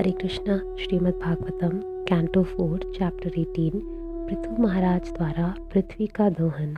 हरे Krishna. Shrimad Bhagavatam canto 4 chapter 18 Prithu महाराज द्वारा पृथ्वी का दोहन।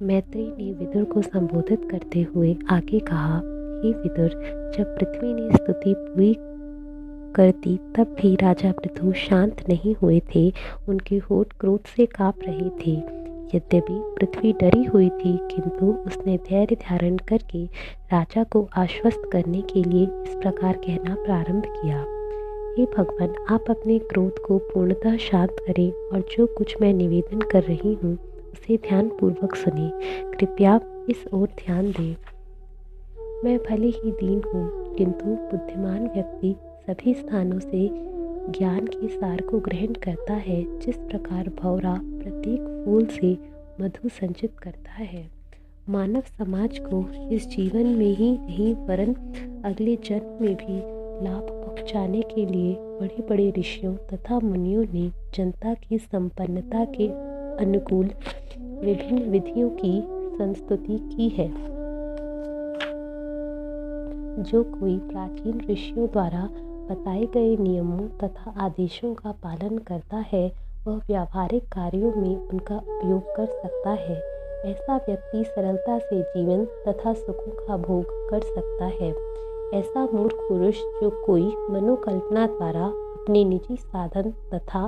मैत्रेय ने विदुर को संबोधित करते हुए आगे कहा, हे विदुर, जब पृथ्वी ने स्तुति पूरी करती तब भी राजा पृथु शांत नहीं हुए थे। उनके होठ क्रोध से काँप रहे थे। यद्यपि पृथ्वी डरी हुई थी, किंतु उसने धैर्य धारण करके राजा को आश्वस्त करने के लिए इस प्रकार कहना प्रारंभ किया, हे भगवान, आप अपने क्रोध को पूर्णतः शांत करें और जो कुछ मैं निवेदन कर रही हूँ उसे ध्यानपूर्वक सुने। कृपया इस ओर ध्यान दें। मैं भले ही दीन हूँ, किंतु बुद्धिमान व्यक्ति सभी स्थानों से ज्ञान के सार को ग्रहण करता है। जिस प्रकार भौरा प्रत्येक फूल से मधु संचित करता है, मानव समाज को इस जीवन में ही नहीं वरन अगले जन्म में भी लाभ पहुँचाने के लिए बड़े बड़े ऋषियों तथा मुनियों ने जनता की संपन्नता के अनुकूल विभिन्न विधियों की संस्तुति की है। जो कोई प्राचीन ऋषियों द्वारा बताए गए नियमों तथा आदेशों का पालन करता है, वह व्यावहारिक कार्यों में उनका उपयोग कर सकता है। ऐसा व्यक्ति सरलता से जीवन तथा सुखों का भोग कर सकता है। ऐसा मूर्ख पुरुष जो कोई मनोकल्पना द्वारा अपने निजी साधन तथा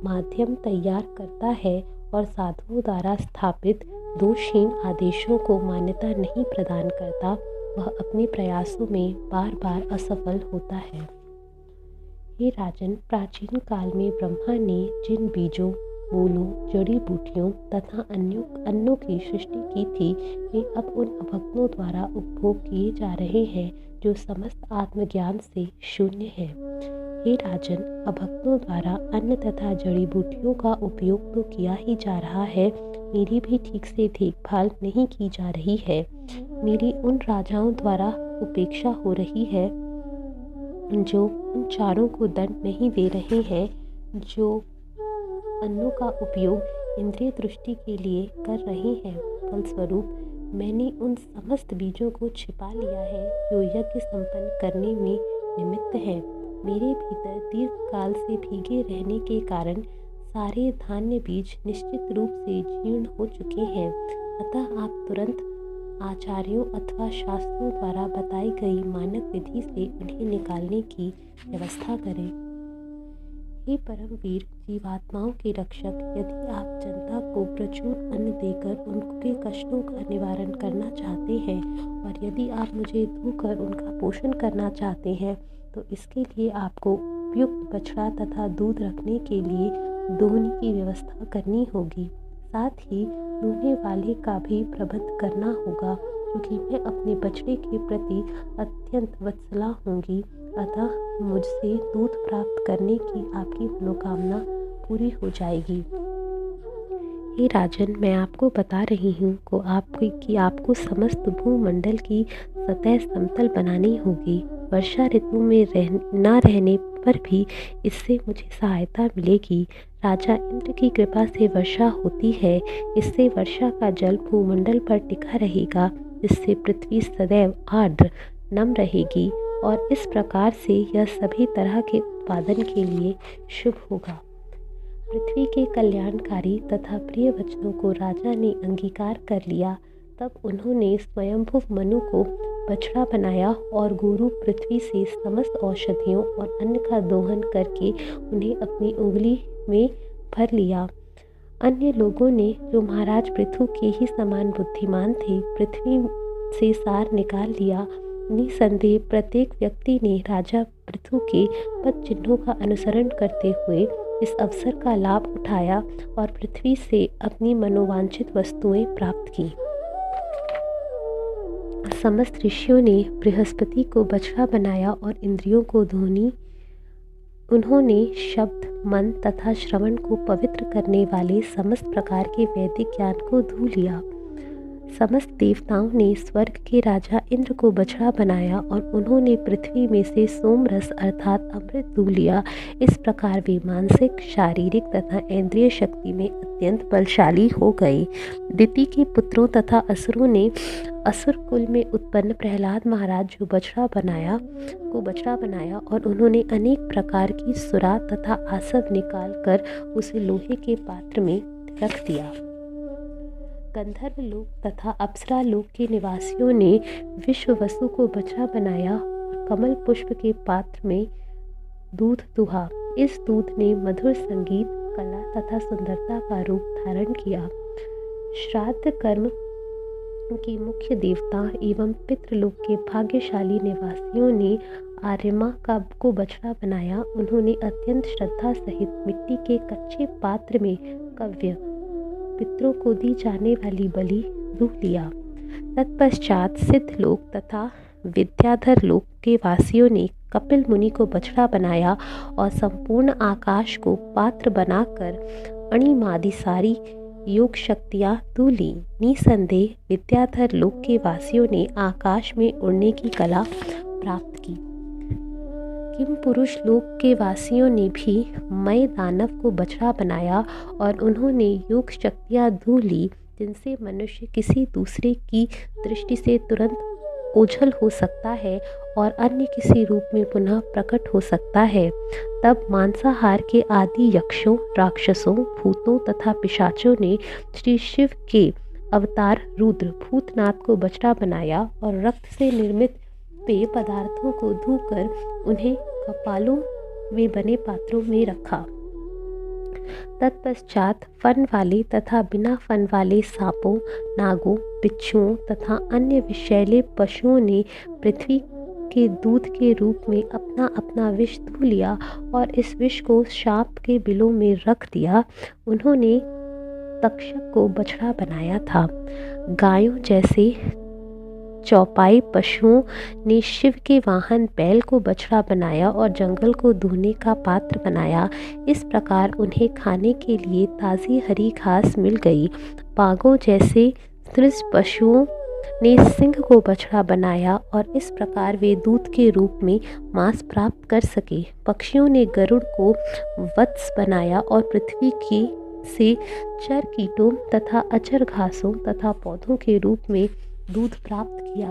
माध्यम तैयार करता है और साधुओं द्वारा स्थापित दोषहीन आदेशों को मान्यता नहीं प्रदान करता, वह अपने प्रयासों में बार बार असफल होता है। हे राजन, प्राचीन काल में ब्रह्मा ने जिन बीजों, मूलों, जड़ी बूटियों तथा अन्नों की सृष्टि की थी, वे अब उन अभक्तों द्वारा उपभोग किए जा रहे हैं जो समस्त आत्मज्ञान से शून्य है। हे राजन, अभक्तों द्वारा अन्न तथा जड़ी बूटियों का उपयोग तो किया ही जा रहा है, मेरी भी ठीक से देखभाल नहीं की जा रही है। मेरी उन राजाओं द्वारा उपेक्षा हो रही है जो उन चारों को दंड नहीं दे रहे हैं, जो अन्नों का उपयोग इंद्रिय दृष्टि के लिए कर रहे हैं। फलस्वरूप मैंने उन समस्त बीजों को छिपा लिया है जो यज्ञ संपन्न करने में निमित्त है। मेरे भीतर दीर्घ काल से भीगे रहने के कारण सारे धान्य बीज निश्चित रूप से जीर्ण हो चुके हैं। अतः आप तुरंत आचार्यों अथवा शास्त्रों द्वारा बताई गई मानक विधि से उन्हें निकालने की व्यवस्था करें। हे परमवीर, जीवात्माओं के रक्षक, यदि आप जनता को प्रचुर अन्न देकर उनके कष्टों का निवारण करना चाहते हैं और यदि आप मुझे धोकर उनका पोषण करना चाहते हैं, तो इसके लिए आपको उपयुक्त बछड़ा तथा दूध रखने के लिए दोहनी की व्यवस्था करनी होगी। साथ ही दूहने वाले का भी प्रबंध करना होगा, क्योंकि मैं अपने बछड़े के प्रति अत्यंत वत्सला होंगी। अतः मुझसे दूध प्राप्त करने की आपकी मनोकामना पूरी हो जाएगी। हे राजन, मैं आपको बता रही हूँ कि आपको समस्त भूमंडल की सतह समतल बनानी होगी। वर्षा ऋतु में न रहने पर भी इससे मुझे सहायता मिलेगी। राजा इंद्र की कृपा से वर्षा होती है। इससे वर्षा का जल भूमंडल पर टिका रहेगा, जिससे पृथ्वी सदैव आर्द्र नम रहेगी और इस प्रकार से यह सभी तरह के उत्पादन के लिए शुभ होगा। पृथ्वी के कल्याणकारी तथा प्रिय वचनों को राजा ने अंगीकार कर लिया। तब उन्होंने स्वयंभुव मनु को बछड़ा बनाया और गुरु पृथ्वी से समस्त औषधियों और अन्न का दोहन करके उन्हें अपनी उंगली में भर लिया। अन्य लोगों ने, जो महाराज पृथु के ही समान बुद्धिमान थे, पृथ्वी से सार निकाल लिया। निसंदेह प्रत्येक व्यक्ति ने राजा पृथु के पद चिन्हों का अनुसरण करते हुए इस अवसर का लाभ उठाया और पृथ्वी से अपनी मनोवांछित वस्तुएं प्राप्त की। समस्त ऋषियों ने बृहस्पति को बछड़ा बनाया और इंद्रियों को धोनी। उन्होंने शब्द, मन तथा श्रवण को पवित्र करने वाले समस्त प्रकार के वैदिक ज्ञान को धो लिया। समस्त देवताओं ने स्वर्ग के राजा इंद्र को बछड़ा बनाया और उन्होंने पृथ्वी में से सोमरस अर्थात अमृत दूह लिया। इस प्रकार वे मानसिक, शारीरिक तथा इंद्रिय शक्ति में अत्यंत बलशाली हो गए। दिति के पुत्रों तथा असुरों ने असुर कुल में उत्पन्न प्रहलाद महाराज को बछड़ा बनाया और उन्होंने अनेक प्रकार की सुरा तथा आसव निकाल कर उसे लोहे के पात्र में रख दिया। गंधर्व लोक तथा अप्सरा लोक के निवासियों ने विश्ववसु को बछड़ा बनाया और कमल पुष्प के पात्र में दूध दुहा। इस दूध ने मधुर संगीत, कला तथा सुंदरता का रूप धारण किया। श्राद्ध कर्म के मुख्य देवता एवं पितृलोक के भाग्यशाली निवासियों ने आर्यमा को बछड़ा बनाया। उन्होंने अत्यंत श्रद्धा सहित मिट्टी के कच्चे पात्र में कव्य पितरों को दी जाने वाली बलि दूह लिया। तत्पश्चात सिद्ध लोक तथा विद्याधर लोक के वासियों ने कपिल मुनि को बछड़ा बनाया और संपूर्ण आकाश को पात्र बनाकर अणिमादि सारी योग शक्तियाँ दूह ली। निसंदेह विद्याधर लोक के वासियों ने आकाश में उड़ने की कला प्राप्त की। किम पुरुष लोक के वासियों ने भी मय दानव को बछड़ा बनाया और उन्होंने योग शक्तियाँ दूह ली, जिनसे मनुष्य किसी दूसरे की दृष्टि से तुरंत ओझल हो सकता है और अन्य किसी रूप में पुनः प्रकट हो सकता है। तब मांसाहार के आदि यक्षों, राक्षसों, भूतों तथा पिशाचों ने श्री शिव के अवतार रुद्र भूतनाथ को बछड़ा बनाया और रक्त से निर्मित पेय पदार्थों को धोकर उन्हें कपालों में बने पात्रों में रखा। तत्पश्चात फन वाले तथा बिना फन वाले सांपों, नागों, बिच्छुओं तथा अन्य विषैले पशुओं ने पृथ्वी के दूध के रूप में अपना अपना विष धू लिया और इस विष को सांप के बिलों में रख दिया। उन्होंने तक्षक को बछड़ा बनाया था। गायों जैसे चौपाई पशुओं ने शिव के वाहन बैल को बछड़ा बनाया और जंगल को दूहने का पात्र बनाया। इस प्रकार उन्हें खाने के लिए ताज़ी हरी घास मिल गई। बाघों जैसे त्रिज पशुओं ने सिंह को बछड़ा बनाया और इस प्रकार वे दूध के रूप में मांस प्राप्त कर सके। पक्षियों ने गरुड़ को वत्स बनाया और पृथ्वी की से चर कीटों तथा अचर घासों तथा पौधों के रूप में दूध प्राप्त किया।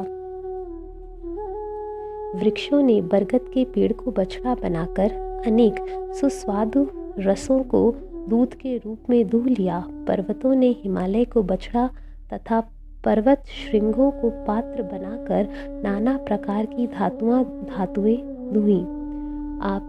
वृक्षों ने बरगद के पेड़ को बछड़ा बनाकर अनेक सुस्वादु रसों को दूध के रूप में दूह लिया। पर्वतों ने हिमालय को बछड़ा तथा पर्वत श्रृंगों को पात्र बनाकर नाना प्रकार की धातुएं दूही।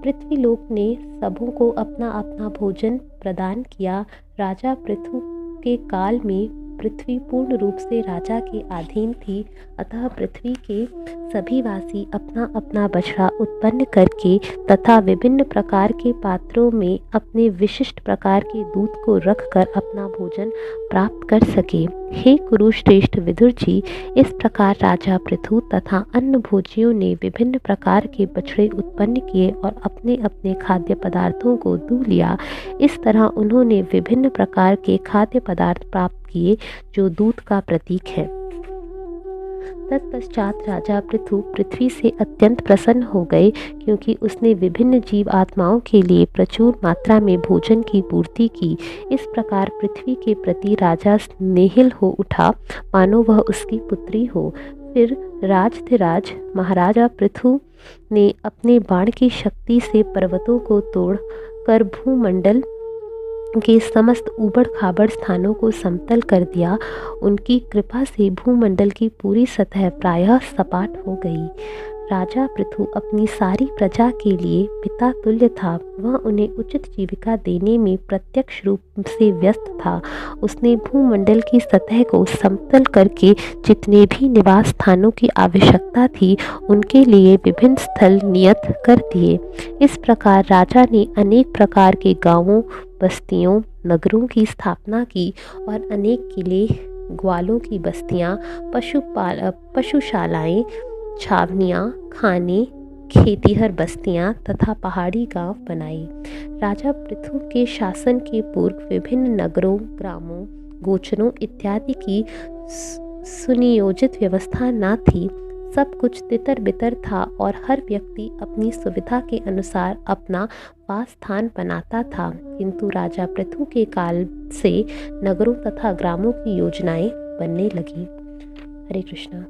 पृथ्वीलोक ने सबों को अपना अपना भोजन प्रदान किया। राजा पृथु के काल में पृथ्वी पूर्ण रूप से राजा के अधीन थी, अतः पृथ्वी के सभी वासी अपना अपना बछड़ा उत्पन्न करके तथा विभिन्न प्रकार के पात्रों में अपने विशिष्ट प्रकार के दूध को रखकर अपना भोजन प्राप्त कर सके। हे कुरुश्रेष्ठ विदुर जी, इस प्रकार राजा पृथु तथा अन्य भोजियों ने विभिन्न प्रकार के बछड़े उत्पन्न किए और अपने अपने खाद्य पदार्थों को दूह लिया। इस तरह उन्होंने विभिन्न प्रकार के खाद्य पदार्थ प्राप्त किए जो दूध का प्रतीक है। तत्पश्चात राजा पृथु पृथ्वी से अत्यंत प्रसन्न हो गए, क्योंकि उसने विभिन्न जीव आत्माओं के लिए प्रचुर मात्रा में भोजन की पूर्ति की। इस प्रकार पृथ्वी के प्रति राजा स्नेहिल हो उठा, मानो वह उसकी पुत्री हो। फिर राजधिराज महाराजा पृथु ने अपने बाण की शक्ति से पर्वतों को तोड़ कर भूमंडल के समस्त ऊबड़ खाबड़ स्थानों को समतल कर दिया। उनकी कृपा से भूमंडल की पूरी सतह प्रायः सपाट हो गई। राजा पृथु अपनी सारी प्रजा के लिए पिता तुल्य था। वह उन्हें उचित जीविका देने में प्रत्यक्ष रूप से व्यस्त था। उसने भूमंडल की सतह को समतल करके जितने भी निवास स्थानों की आवश्यकता थी उनके लिए विभिन्न स्थल नियत कर दिए। इस प्रकार राजा ने अनेक प्रकार के गांवों, बस्तियों, नगरों की स्थापना की और अनेक किले, ग्वालों की बस्तियां, पशुशालाएं, छावनियाँ, खाने, खेतीहर बस्तियां तथा पहाड़ी गांव बनाए। राजा पृथु के शासन के पूर्व विभिन्न नगरों, ग्रामों, गोचरों इत्यादि की सुनियोजित व्यवस्था न थी। सब कुछ तितर बितर था और हर व्यक्ति अपनी सुविधा के अनुसार अपना वास स्थान बनाता था। किंतु राजा पृथु के काल से नगरों तथा ग्रामों की योजनाएं बनने लगी। हरे कृष्णा।